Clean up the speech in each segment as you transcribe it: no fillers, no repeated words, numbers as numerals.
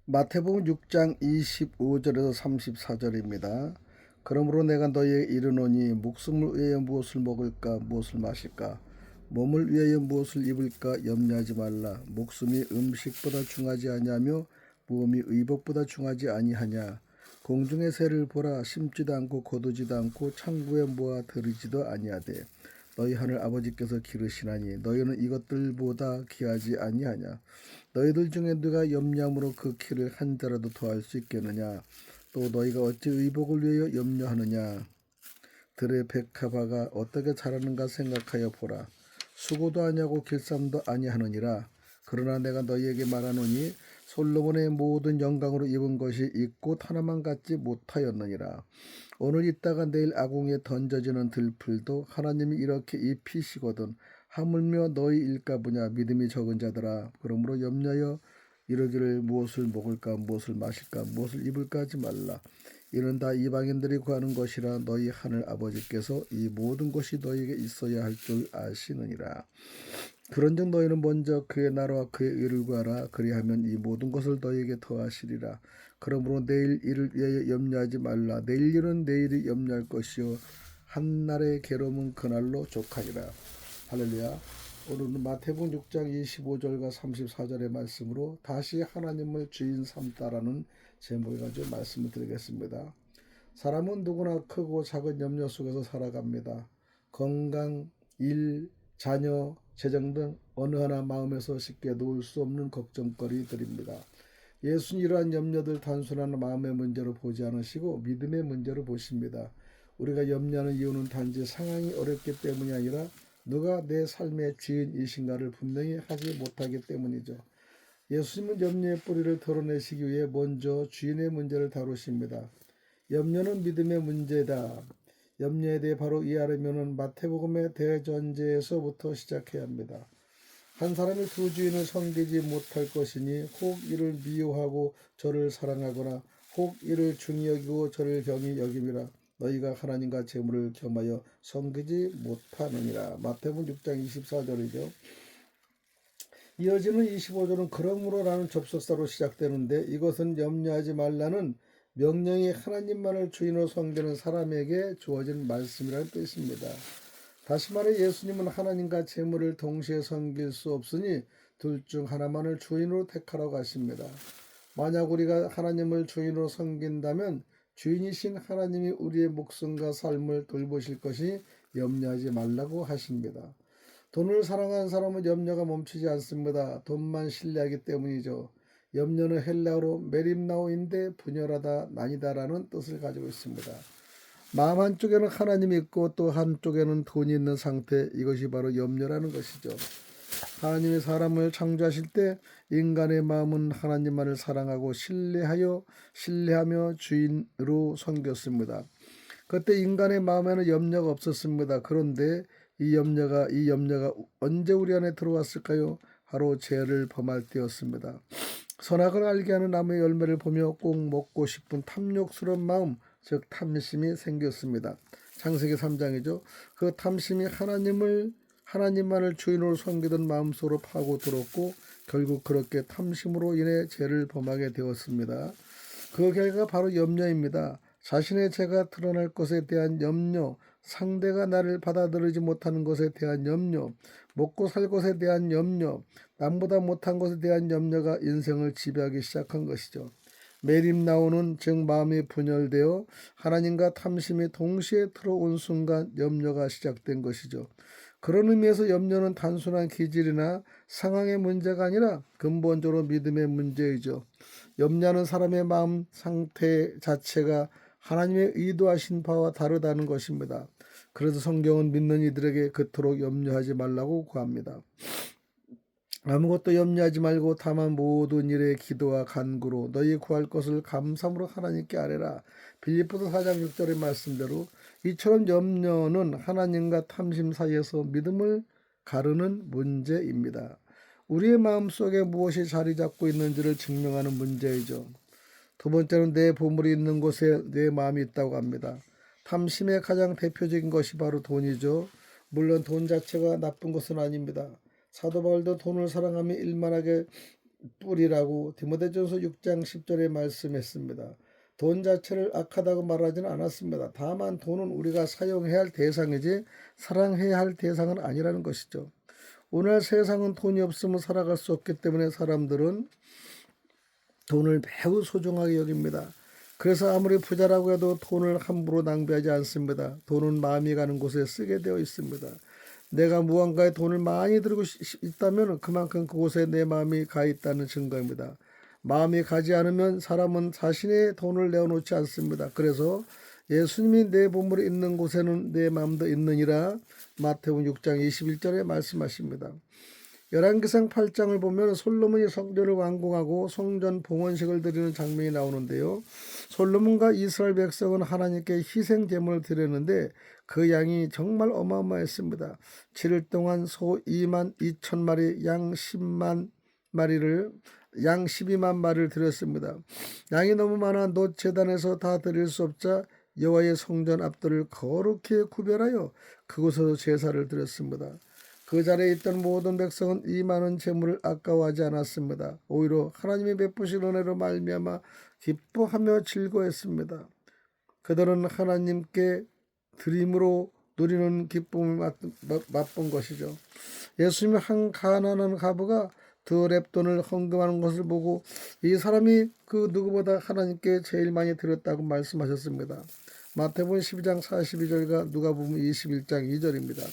마태복음 6장 25절에서 34절입니다. 그러므로 내가 너희에게 이르노니 목숨을 위하여 무엇을 먹을까 무엇을 마실까 몸을 위하여 무엇을 입을까 염려하지 말라. 목숨이 음식보다 중하지 아니하며 몸이 의복보다 중하지 아니하냐. 공중의 새를 보라. 심지도 않고 거두지도 않고 창고에 모아 들이지도 아니하되 너희 하늘 아버지께서 기르시나니 너희는 이것들보다 귀하지 아니하냐. 너희들 중에 누가 염려함으로 그 키를 한 자라도 더할 수 있겠느냐. 또 너희가 어찌 의복을 위하여 염려하느냐. 들의 백합화가 어떻게 자라는가 생각하여 보라. 수고도 아니하고 길쌈도 아니하느니라. 그러나 내가 너희에게 말하노니 솔로몬의 모든 영광으로 입은 것이 이 꽃 하나만 갖지 못하였느니라. 오늘 있다가 내일 아궁이에 던져지는 들풀도 하나님이 이렇게 입히시거든 하물며 너희 일가보냐. 믿음이 적은 자들아, 그러므로 염려하여 이르기를 무엇을 먹을까 무엇을 마실까 무엇을 입을까 하지 말라. 이는 다 이방인들이 구하는 것이라. 너희 하늘 아버지께서 이 모든 것이 너희에게 있어야 할 줄 아시느니라. 그런즉 너희는 먼저 그의 나라와 그의 의를 구하라. 그리하면 이 모든 것을 너희에게 더하시리라. 그러므로 내일 일을 위하여 염려하지 말라. 내일 일은 내일이 염려할 것이요 한날의 괴로움은 그날로 족하리라. 할렐루야. 오늘은 마태복음 6장 25절과 34절의 말씀으로 다시 하나님을 주인 삼다라는 제목을 가지고 말씀을 드리겠습니다. 사람은 누구나 크고 작은 염려 속에서 살아갑니다. 건강, 일, 자녀, 재정 등 어느 하나 마음에서 쉽게 놓을 수 없는 걱정거리들입니다. 예수는 이러한 염려들 단순한 마음의 문제로 보지 않으시고 믿음의 문제로 보십니다. 우리가 염려하는 이유는 단지 상황이 어렵기 때문이 아니라 누가 내 삶의 주인이신가를 분명히 하지 못하기 때문이죠. 예수님은 염려의 뿌리를 털어내시기 위해 먼저 주인의 문제를 다루십니다. 염려는 믿음의 문제다. 염려에 대해 바로 이해하려면 마태복음의 대전제에서부터 시작해야 합니다. 한 사람이 두 주인을 섬기지 못할 것이니 혹 이를 미워하고 저를 사랑하거나 혹 이를 중히 여기고 저를 경히 여김이라. 너희가 하나님과 재물을 겸하여 섬기지 못하느니라. 마태복음 6장 24절이죠. 이어지는 25절은 그러므로라는 접속사로 시작되는데 이것은 염려하지 말라는 명령이 하나님만을 주인으로 섬기는 사람에게 주어진 말씀이라는 뜻입니다. 다시 말해 예수님은 하나님과 재물을 동시에 섬길 수 없으니 둘 중 하나만을 주인으로 택하라고 하십니다. 만약 우리가 하나님을 주인으로 섬긴다면 주인이신 하나님이 우리의 목숨과 삶을 돌보실 것이 염려하지 말라고 하십니다. 돈을 사랑하는 사람은 염려가 멈추지 않습니다. 돈만 신뢰하기 때문이죠. 염려는 헬라어로 메림나오인데 분열하다, 나뉘다라는 뜻을 가지고 있습니다. 마음 한쪽에는 하나님이 있고 또 한쪽에는 돈이 있는 상태, 이것이 바로 염려라는 것이죠. 하나님이 사람을 창조하실 때 인간의 마음은 하나님만을 사랑하고 신뢰하며 주인으로 섬겼습니다. 그때 인간의 마음에는 염려가 없었습니다. 그런데 이 염려가 언제 우리 안에 들어왔을까요? 바로 죄를 범할 때였습니다. 선악을 알게 하는 나무의 열매를 보며 꼭 먹고 싶은 탐욕스러운 마음, 즉 탐심이 생겼습니다. 창세기 3장이죠. 그 탐심이 하나님만을 주인으로 섬기던 마음속으로 파고들었고 결국 그렇게 탐심으로 인해 죄를 범하게 되었습니다. 그 결과가 바로 염려입니다. 자신의 죄가 드러날 것에 대한 염려, 상대가 나를 받아들이지 못하는 것에 대한 염려, 먹고 살 것에 대한 염려, 남보다 못한 것에 대한 염려가 인생을 지배하기 시작한 것이죠. 메림나오는 즉 마음이 분열되어 하나님과 탐심이 동시에 들어온 순간 염려가 시작된 것이죠. 그런 의미에서 염려는 단순한 기질이나 상황의 문제가 아니라 근본적으로 믿음의 문제이죠. 염려하는 사람의 마음 상태 자체가 하나님의 의도하신 바와 다르다는 것입니다. 그래서 성경은 믿는 이들에게 그토록 염려하지 말라고 구합니다. 아무것도 염려하지 말고 다만 모든 일에 기도와 간구로 너희 구할 것을 감사함으로 하나님께 아뢰라. 빌립보서 4장 6절의 말씀대로 이처럼 염려는 하나님과 탐심 사이에서 믿음을 가르는 문제입니다. 우리의 마음속에 무엇이 자리 잡고 있는지를 증명하는 문제이죠. 두 번째는 내 보물이 있는 곳에 내 마음이 있다고 합니다. 탐심의 가장 대표적인 것이 바로 돈이죠. 물론 돈 자체가 나쁜 것은 아닙니다. 사도 바울도 돈을 사랑하며 일만하게 뿌리라고 디모데전서 6장 10절에 말씀했습니다. 돈 자체를 악하다고 말하지는 않았습니다. 다만 돈은 우리가 사용해야 할 대상이지 사랑해야 할 대상은 아니라는 것이죠. 오늘 세상은 돈이 없으면 살아갈 수 없기 때문에 사람들은 돈을 매우 소중하게 여깁니다. 그래서 아무리 부자라고 해도 돈을 함부로 낭비하지 않습니다. 돈은 마음이 가는 곳에 쓰게 되어 있습니다. 내가 무언가에 돈을 많이 들고 있다면 그만큼 그곳에 내 마음이 가 있다는 증거입니다. 마음이 가지 않으면 사람은 자신의 돈을 내어놓지 않습니다. 그래서 예수님이 내 보물이 있는 곳에는 내 마음도 있느니라 마태복음 6장 21절에 말씀하십니다. 열왕기상 8장을 보면 솔로몬이 성전을 완공하고 성전 봉헌식을 드리는 장면이 나오는데요. 솔로몬과 이스라엘 백성은 하나님께 희생 제물을 드렸는데 그 양이 정말 어마어마했습니다. 7일 동안 소 2만 2천 마리, 양 12만 마리를 드렸습니다. 양이 너무 많아 놋 제단에서 다 드릴 수 없자 여호와의 성전 앞들을 거룩히 구별하여 그곳에서 제사를 드렸습니다. 그 자리에 있던 모든 백성은 이 많은 재물을 아까워하지 않았습니다. 오히려 하나님의 베푸신 은혜로 말미암아 기뻐하며 즐거워했습니다. 그들은 하나님께 드림으로 누리는 기쁨을 맛본 것이죠. 예수님이 한 가난한 과부가 두 렙돈을 헌금하는 것을 보고 이 사람이 그 누구보다 하나님께 제일 많이 드렸다고 말씀하셨습니다. 마태복음 12장 42절과 누가복음 21장 2절입니다.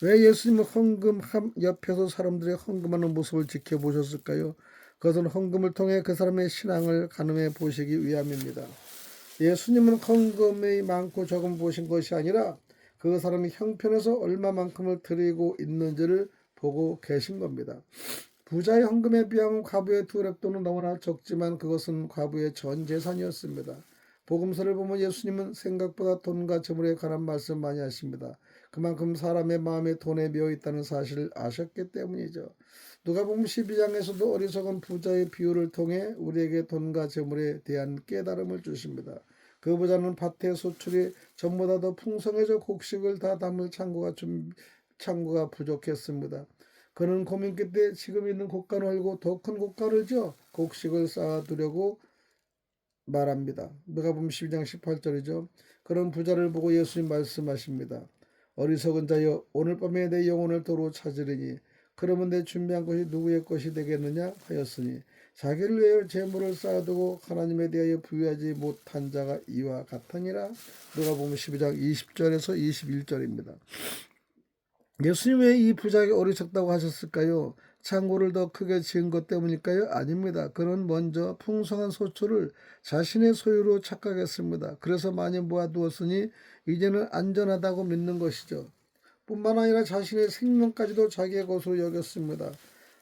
왜 예수님은 헌금 옆에서 사람들이 헌금하는 모습을 지켜보셨을까요? 그것은 헌금을 통해 그 사람의 신앙을 가늠해 보시기 위함입니다. 예수님은 헌금이 많고 적음 보신 것이 아니라 그 사람이 형편에서 얼마만큼을 드리고 있는지를 보고 계신 겁니다. 부자의 헌금에 비하면 과부의 두 렙돈은 너무나 적지만 그것은 과부의 전 재산이었습니다. 복음서를 보면 예수님은 생각보다 돈과 재물에 관한 말씀 많이 하십니다. 그만큼 사람의 마음에 돈에 매여 있다는 사실을 아셨기 때문이죠. 누가복음 12장에서도 어리석은 부자의 비유를 통해 우리에게 돈과 재물에 대한 깨달음을 주십니다. 그 부자는 밭의 소출이 전보다 더 풍성해져 곡식을 다 담을 창고가 부족했습니다. 그는 고민 끝에 지금 있는 곡간을 헐고 더 큰 곡간을 지어 곡식을 쌓아두려고 말합니다. 누가복음 12장 18절이죠. 그런 부자를 보고 예수님 말씀하십니다. 어리석은 자여, 오늘 밤에 내 영혼을 도로 찾으리니 그러면 내 준비한 것이 누구의 것이 되겠느냐 하였으니 자기를 위하여 재물을 쌓아두고 하나님에 대하여 부유하지 못한 자가 이와 같으니라. 누가복음 12장 20절에서 21절입니다. 예수님 왜 이 부자에게 어리석다고 하셨을까요? 창고를 더 크게 지은 것 때문일까요? 아닙니다. 그는 먼저 풍성한 소출을 자신의 소유로 착각했습니다. 그래서 많이 모아두었으니 이제는 안전하다고 믿는 것이죠. 뿐만 아니라 자신의 생명까지도 자기의 것으로 여겼습니다.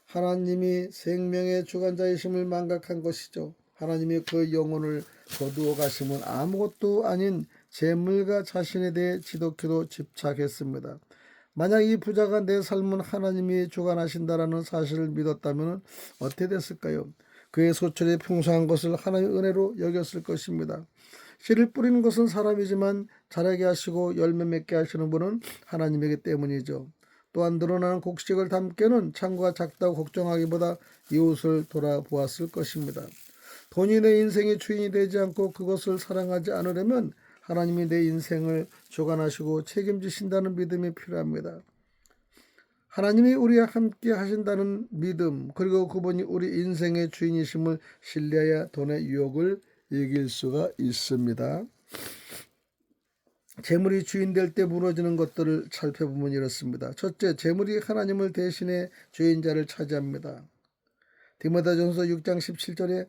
하나님이 생명의 주관자이심을 망각한 것이죠. 하나님이 그 영혼을 거두어 가시면 아무것도 아닌 재물과 자신에 대해 지독히도 집착했습니다. 만약 이 부자가 내 삶은 하나님이 주관하신다라는 사실을 믿었다면 어떻게 됐을까요? 그의 소출이 풍성한 것을 하나님의 은혜로 여겼을 것입니다. 씨를 뿌리는 것은 사람이지만 자라게 하시고 열매 맺게 하시는 분은 하나님이기 때문이죠. 또한 늘어나는 곡식을 담게는 창고가 작다고 걱정하기보다 이웃을 돌아보았을 것입니다. 돈이 내 인생의 주인이 되지 않고 그것을 사랑하지 않으려면 하나님이 내 인생을 주관하시고 책임지신다는 믿음이 필요합니다. 하나님이 우리와 함께 하신다는 믿음, 그리고 그분이 우리 인생의 주인이심을 신뢰해야 돈의 유혹을 이길 수가 있습니다. 재물이 주인 될 때 무너지는 것들을 살펴보면 이렇습니다. 첫째, 재물이 하나님을 대신해 주인자를 차지합니다. 디모데전서 6장 17절에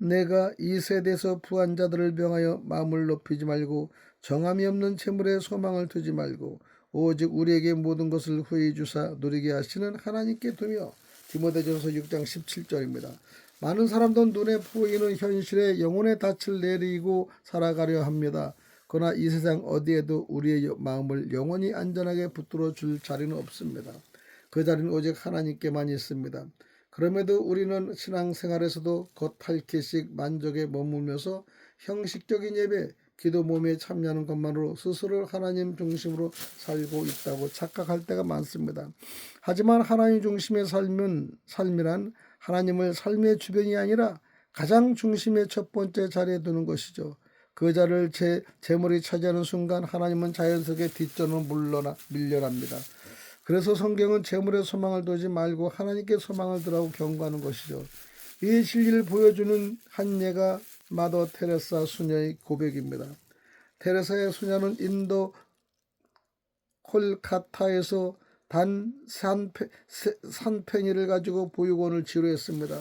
내가 이 세대에서 부한 자들을 명하여 마음을 높이지 말고 정함이 없는 재물에 소망을 두지 말고 오직 우리에게 모든 것을 후히 주사 누리게 하시는 하나님께 두며. 디모데전서 6장 17절입니다. 많은 사람들은 눈에 보이는 현실에 영혼의 닻을 내리고 살아가려 합니다. 그러나 이 세상 어디에도 우리의 마음을 영원히 안전하게 붙들어 줄 자리는 없습니다. 그 자리는 오직 하나님께만 있습니다. 그럼에도 우리는 신앙생활에서도 겉핥기식 만족에 머물면서 형식적인 예배, 기도 모임에 참여하는 것만으로 스스로를 하나님 중심으로 살고 있다고 착각할 때가 많습니다. 하지만 하나님 중심의 삶이란 하나님을 삶의 주변이 아니라 가장 중심의 첫 번째 자리에 두는 것이죠. 그 자리를 재물이 차지하는 순간 하나님은 자연스럽게 뒷전으로 밀려납니다. 그래서 성경은 재물에 소망을 두지 말고 하나님께 소망을 두라고 경고하는 것이죠. 이 진리를 보여주는 한 예가 마더 테레사 수녀의 고백입니다. 테레사의 수녀는 인도 콜카타에서 단 산페니를 가지고 보육원을 지도했습니다.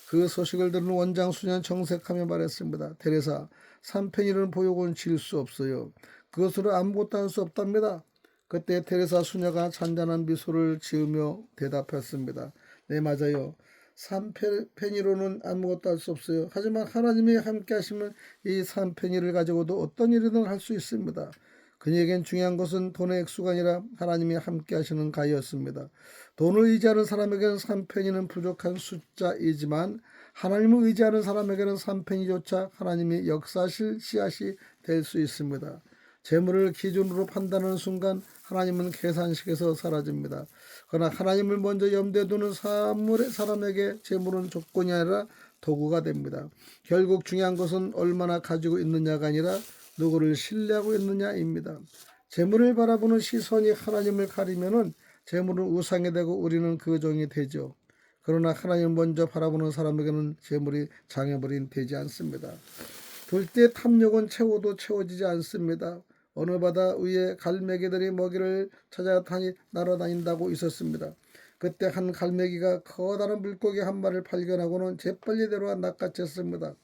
그 소식을 들은 원장 수녀는 정색하며 말했습니다. 테레사, 산페니는 보육원 지을 수 없어요. 그것으로 아무것도 할 수 없답니다. 그때 테레사 수녀가 잔잔한 미소를 지으며 대답했습니다. 네, 맞아요. 산페니로는 아무것도 할 수 없어요. 하지만 하나님이 함께 하시면 이 산페니를 가지고도 어떤 일이든 할 수 있습니다. 그에겐 중요한 것은 돈의 액수가 아니라 하나님이 함께 하시는 가였습니다. 돈을 의지하는 사람에게는 3페니는 부족한 숫자이지만 하나님을 의지하는 사람에게는 3페니조차 하나님이 역사하실 씨앗이 될 수 있습니다. 재물을 기준으로 판단하는 순간 하나님은 계산식에서 사라집니다. 그러나 하나님을 먼저 염두에 두는 사람에게 재물은 조건이 아니라 도구가 됩니다. 결국 중요한 것은 얼마나 가지고 있느냐가 아니라 누구를 신뢰하고 있느냐입니다. 재물을 바라보는 시선이 하나님을 가리면은 재물은 우상이 되고 우리는 그 종이 되죠. 그러나 하나님을 먼저 바라보는 사람에게는 재물이 장애물이 되지 않습니다. 둘째, 탐욕은 채워도 채워지지 않습니다. 어느 바다 위에 갈매기들이 먹이를 찾아 날아다닌다고 있었습니다. 그때 한 갈매기가 커다란 물고기 한 마리를 발견하고는 재빨리 내려와 낚아챘습니다.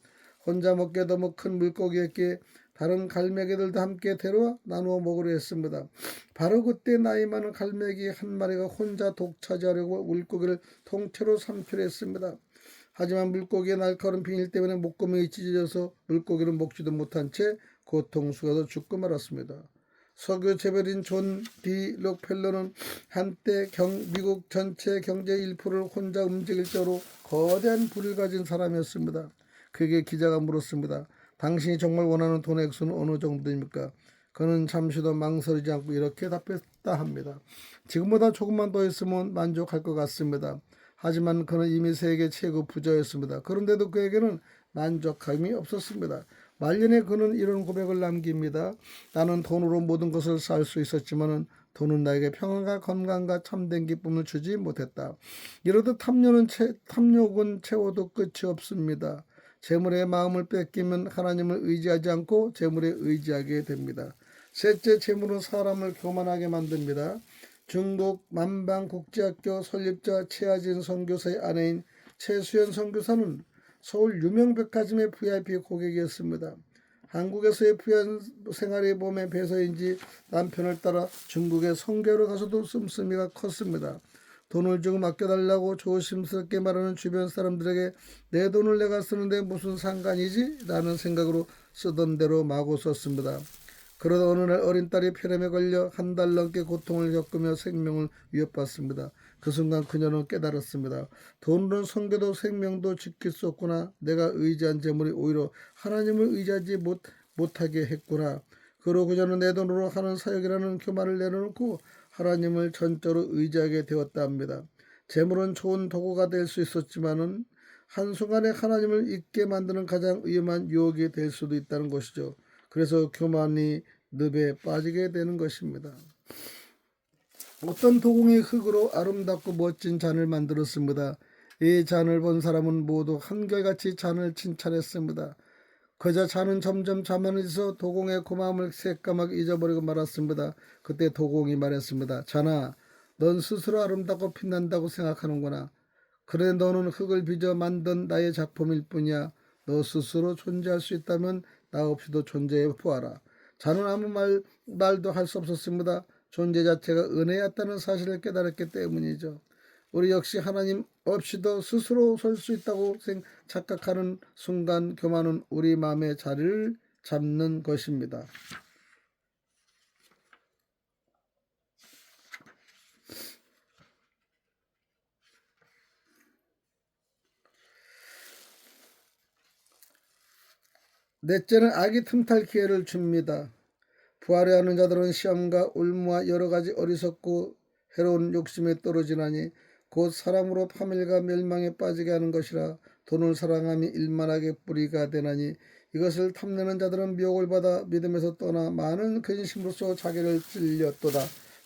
혼자 먹기에 너무 큰 물고기였기에 다른 갈매기들도 함께 데려와 나누어 먹으려 했습니다. 바로 그때 나이 많은 갈매기 한 마리가 혼자 독차지하려고 물고기를 통째로 삼키려 했습니다. 하지만 물고기의 날카로운 비닐 때문에 목구멍이 찢어져서 물고기를 먹지도 못한 채 고통스러워서 죽고 말았습니다. 석유 재벌인 존 디 록펠러는 한때 미국 전체 경제의 1%를 혼자 움직일 정도로 거대한 부를 가진 사람이었습니다. 그에게 기자가 물었습니다. 당신이 정말 원하는 돈의 액수는 어느 정도입니까? 그는 잠시도 망설이지 않고 이렇게 답했다 합니다. 지금보다 조금만 더 있으면 만족할 것 같습니다. 하지만 그는 이미 세계 최고 부자였습니다. 그런데도 그에게는 만족감이 없었습니다. 말년에 그는 이런 고백을 남깁니다. 나는 돈으로 모든 것을 살 수 있었지만 돈은 나에게 평안과 건강과 참된 기쁨을 주지 못했다. 이러듯 탐욕은 채워도 끝이 없습니다. 재물의 마음을 뺏기면 하나님을 의지하지 않고 재물에 의지하게 됩니다. 셋째, 재물은 사람을 교만하게 만듭니다. 중국 만방국제학교 설립자 최하진 선교사의 아내인 최수연 선교사는 서울 유명 백화점의 VIP 고객이었습니다. 한국에서의 부연 생활의 몸에 배서인지 남편을 따라 중국에 선교를 가서도 씀씀이가 컸습니다. 돈을 조금 아껴달라고 조심스럽게 말하는 주변 사람들에게 내 돈을 내가 쓰는데 무슨 상관이지? 라는 생각으로 쓰던 대로 마구 썼습니다. 그러다 어느 날 어린 딸이 폐렴에 걸려 한 달 넘게 고통을 겪으며 생명을 위협받습니다. 그 순간 그녀는 깨달았습니다. 돈으로는 성교도 생명도 지킬 수 없구나. 내가 의지한 재물이 오히려 하나님을 의지하지 못하게 했구나. 그러고 그녀는 내 돈으로 하는 사역이라는 교만을 내려놓고 하나님을 전적으로 의지하게 되었다 합니다. 재물은 좋은 도구가 될 수 있었지만은 한순간에 하나님을 잊게 만드는 가장 위험한 유혹이 될 수도 있다는 것이죠. 그래서 교만이 늪에 빠지게 되는 것입니다. 어떤 도공이 흙으로 아름답고 멋진 잔을 만들었습니다. 이 잔을 본 사람은 모두 한결같이 잔을 칭찬했습니다. 그저 잔은 점점 자만해져서 도공의 고마움을 새까맣게 잊어버리고 말았습니다. 그때 도공이 말했습니다. 잔아, 넌 스스로 아름답고 빛난다고 생각하는구나. 그래 너는 흙을 빚어 만든 나의 작품일 뿐이야. 너 스스로 존재할 수 있다면 나 없이도 존재해 보아라. 잔은 아무 말도 할 수 없었습니다. 존재 자체가 은혜였다는 사실을 깨달았기 때문이죠. 우리 역시 하나님 없이도 스스로 설 수 있다고 착각하는 순간 교만은 우리 마음의 자리를 잡는 것입니다. 넷째는 악이 틈탈 기회를 줍니다. 부활해하는 자들은 시험과 올무와 여러 가지 어리석고 해로운 욕심에 떨어지나니 곧 사랑으로 파멸과 멸망에 빠지게 하는 것이라. 돈을 사랑함이 일만하게 뿌리가 되나니 이것을 탐내는 자들은 미혹을 받아 믿음에서 떠나 많은 근심으로써 자기를 찔렸도다.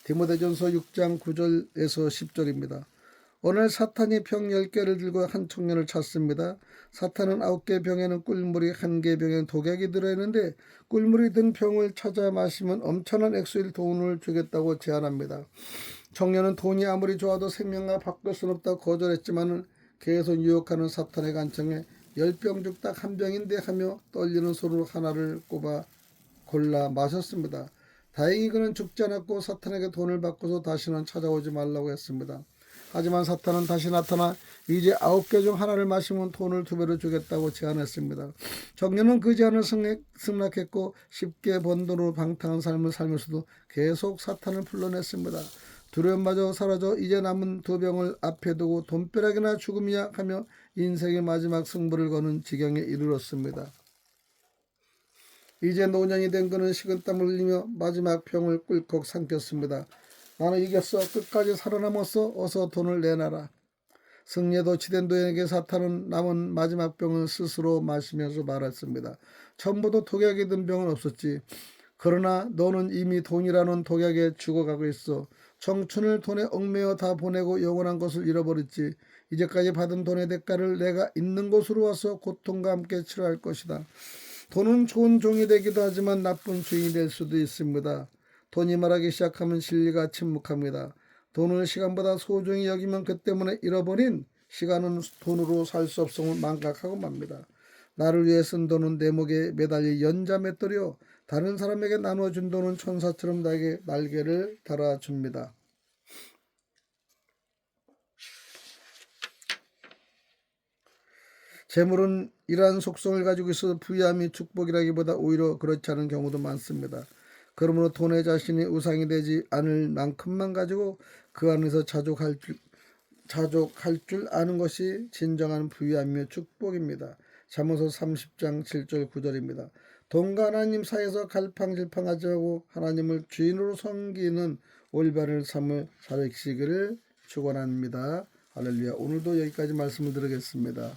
디모데전서 6장 9절에서 10절입니다. 오늘 사탄이 병 10개를 들고 한 청년을 찾습니다. 사탄은 9개 병에는 꿀물이, 1개 병에는 독약이 들어있는데 꿀물이 든 병을 찾아 마시면 엄청난 액수의 돈을 주겠다고 제안합니다. 청년은 돈이 아무리 좋아도 생명과 바꿀 수는 없다고 거절했지만 계속 유혹하는 사탄의 간청에 10병 중 딱 한 병인데 하며 떨리는 손으로 하나를 골라 마셨습니다. 다행히 그는 죽지 않았고 사탄에게 돈을 받고서 다시는 찾아오지 말라고 했습니다. 하지만 사탄은 다시 나타나 이제 9개 중 하나를 마시면 돈을 2배로 주겠다고 제안했습니다. 청년은 그 제안을 승낙했고 쉽게 번 돈으로 방탕한 삶을 살면서도 계속 사탄을 불러냈습니다. 두려움마저 사라져 이제 남은 2병을 앞에 두고 돈벼락이나 죽음이야 하며 인생의 마지막 승부를 거는 지경에 이르렀습니다. 이제 노년이 된 그는 식은땀을 흘리며 마지막 병을 꿀꺽 삼켰습니다. 나는 이겼어. 끝까지 살아남았어. 어서 돈을 내놔라. 승리에 도취된 노인에게 사탄은 남은 마지막 병을 스스로 마시면서 말했습니다. 처음부터 독약이 든 병은 없었지. 그러나 너는 이미 돈이라는 독약에 죽어가고 있어. 청춘을 돈에 얽매여 다 보내고 영원한 것을 잃어버렸지. 이제까지 받은 돈의 대가를 내가 있는 곳으로 와서 고통과 함께 치료할 것이다. 돈은 좋은 종이 되기도 하지만 나쁜 주인이 될 수도 있습니다. 돈이 말하기 시작하면 진리가 침묵합니다. 돈을 시간보다 소중히 여기면 그 때문에 잃어버린 시간은 돈으로 살 수 없음을 망각하고 맙니다. 나를 위해 쓴 돈은 내 목에 매달릴 연자 맷돌이요 다른 사람에게 나눠준 돈은 천사처럼 나에게 날개를 달아줍니다. 재물은 이러한 속성을 가지고 있어서 부유함이 축복이라기보다 오히려 그렇지 않은 경우도 많습니다. 그러므로 돈의 자신이 우상이 되지 않을 만큼만 가지고 그 안에서 자족할 줄 아는 것이 진정한 부유함이며 축복입니다. 잠언서 30장 7절 9절입니다. 돈과 하나님 사이에서 갈팡질팡하지 말고 하나님을 주인으로 섬기는 올바른 삶을 살으시기를 축원합니다. 할렐루야. 오늘도 여기까지 말씀을 드리겠습니다.